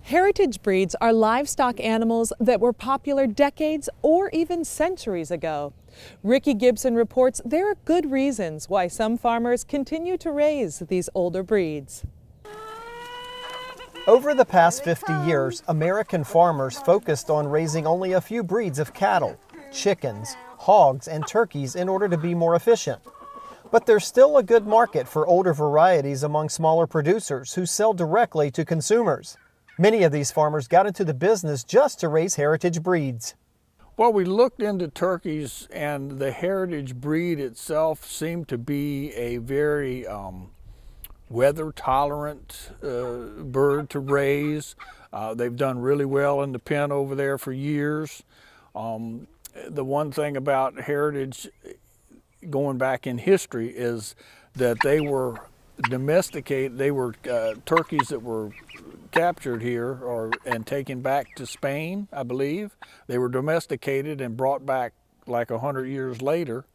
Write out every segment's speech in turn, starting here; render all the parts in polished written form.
Heritage breeds are livestock animals that were popular decades or even centuries ago. Ricky Gibson reports there are good reasons why some farmers continue to raise these older breeds. Over the past 50 years, American farmers focused on raising only a few breeds of cattle, chickens, hogs, and turkeys in order to be more efficient. But there's still a good market for older varieties among smaller producers who sell directly to consumers. Many of these farmers got into the business just to raise heritage breeds. Well, we looked into turkeys, and the heritage breed itself seemed to be a very weather-tolerant bird to raise. They've done really well in the pen over there for years. The one thing about heritage, going back in history, is that they were domesticated. They were turkeys that were captured here and taken back to Spain, I believe. They were domesticated and brought back like 100 years later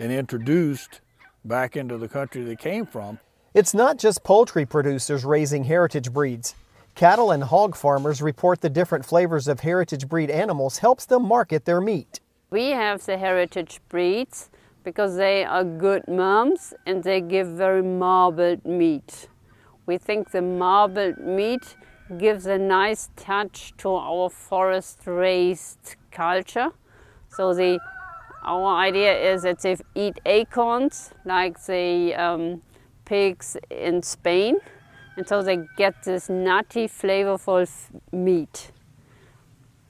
and introduced back into the country they came from. It's not just poultry producers raising heritage breeds. Cattle and hog farmers report the different flavors of heritage breed animals helps them market their meat. We have the heritage breeds because they are good moms and they give very marbled meat. We think the marbled meat gives a nice touch to our forest-raised culture. So our idea is that they eat acorns like the pigs in Spain, and so they get this nutty, flavorful meat.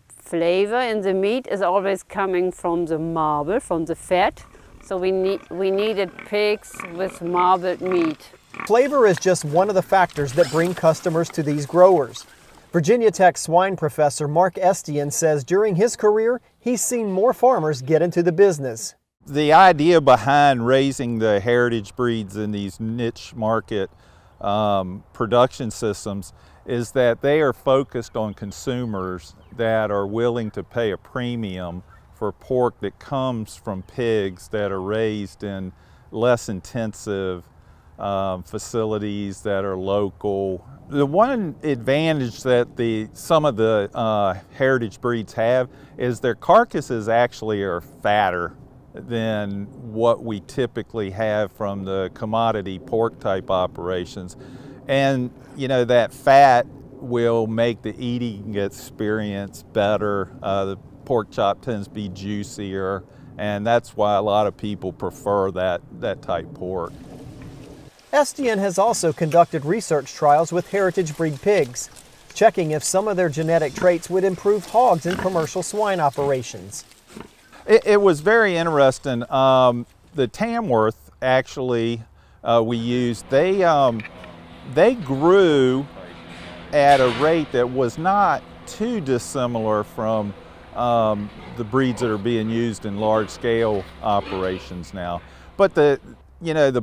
Flavor in the meat is always coming from the marble, from the fat. So we needed pigs with marbled meat. Flavor is just one of the factors that bring customers to these growers. Virginia Tech swine professor Mark Estienne says during his career, he's seen more farmers get into the business. The idea behind raising the heritage breeds in these niche market production systems is that they are focused on consumers that are willing to pay a premium for pork that comes from pigs that are raised in less intensive facilities that are local. The one advantage that some of the heritage breeds have is their carcasses actually are fatter than what we typically have from the commodity pork type operations. And you know, that fat will make the eating experience better. The pork chop tends to be juicier, and that's why a lot of people prefer that type pork. Estienne has also conducted research trials with heritage breed pigs, checking if some of their genetic traits would improve hogs in commercial swine operations. It was very interesting. The Tamworth, actually, we used, they grew at a rate that was not too dissimilar from the breeds that are being used in large-scale operations now. But the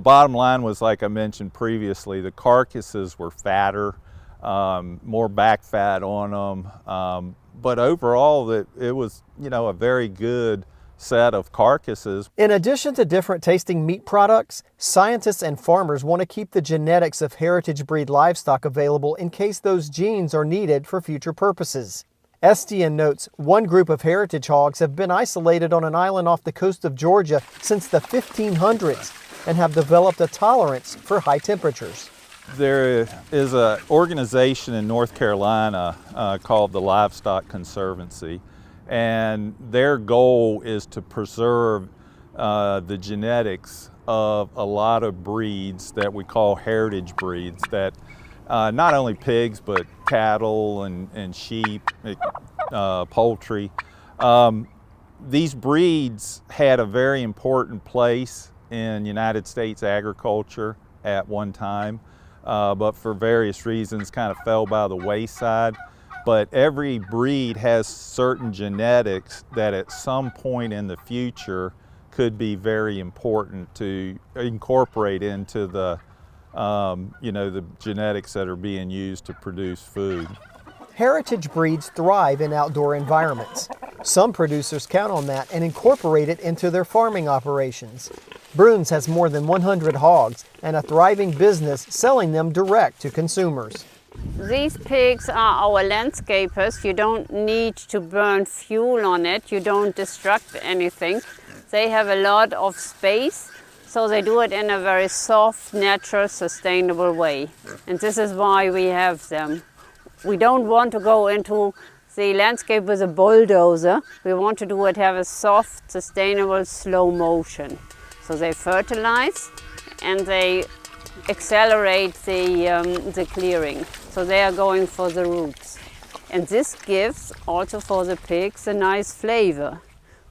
bottom line was, like I mentioned previously, the carcasses were fatter, more back fat on them. But overall, it was, a very good set of carcasses. In addition to different tasting meat products, scientists and farmers want to keep the genetics of heritage breed livestock available in case those genes are needed for future purposes. Estienne notes one group of heritage hogs have been isolated on an island off the coast of Georgia since the 1500s and have developed a tolerance for high temperatures. There is an organization in North Carolina called the Livestock Conservancy, and their goal is to preserve the genetics of a lot of breeds that we call heritage breeds, that not only pigs but cattle and sheep, poultry. These breeds had a very important place in United States agriculture at one time, but for various reasons kind of fell by the wayside. But every breed has certain genetics that at some point in the future could be very important to incorporate into the the genetics that are being used to produce food. Heritage breeds thrive in outdoor environments. Some producers count on that and incorporate it into their farming operations. BRUNS has more than 100 hogs and a thriving business selling them direct to consumers. These pigs are our landscapers. You don't need to burn fuel on it. You don't destruct anything. They have a lot of space, so they do it in a very soft, natural, sustainable way. And this is why we have them. We don't want to go into the landscape with a bulldozer. We want to do it, have a soft, sustainable, slow motion. So they fertilize and they accelerate the clearing. So they are going for the roots. And this gives also for the pigs a nice flavor.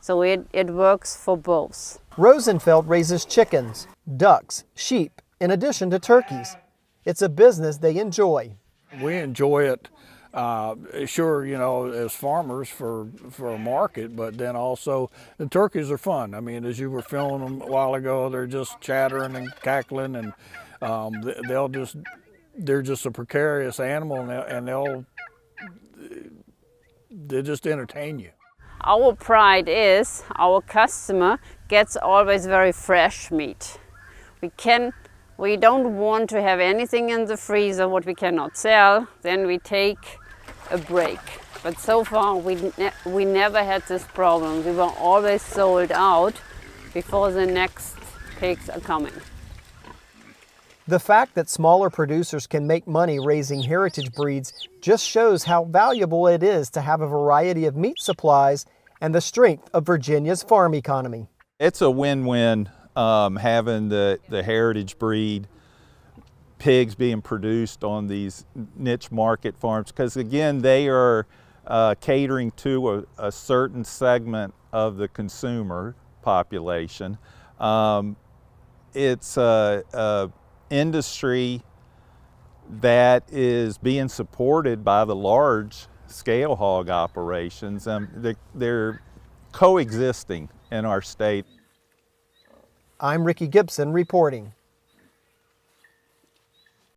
So it works for both. ROSENFELD raises chickens, ducks, sheep, in addition to turkeys. It's a business they enjoy. We enjoy it, sure, you know, as farmers for a market, but then also the turkeys are fun. I mean, as you were filming them a while ago, they're just chattering and cackling, and they're just a precarious animal, and they just entertain you. Our pride is our customer gets always very fresh meat. We don't want to have anything in the freezer what we cannot sell. Then we take a break. But so far we never had this problem. We were always sold out before the next pigs are coming. The fact that smaller producers can make money raising heritage breeds just shows how valuable it is to have a variety of meat supplies and the strength of Virginia's farm economy. It's a win-win having the heritage breed pigs being produced on these niche market farms, because again, they are catering to a certain segment of the consumer population. It's a industry that is being supported by the large scale hog operations. They're coexisting in our state. I'm Ricky Gibson reporting.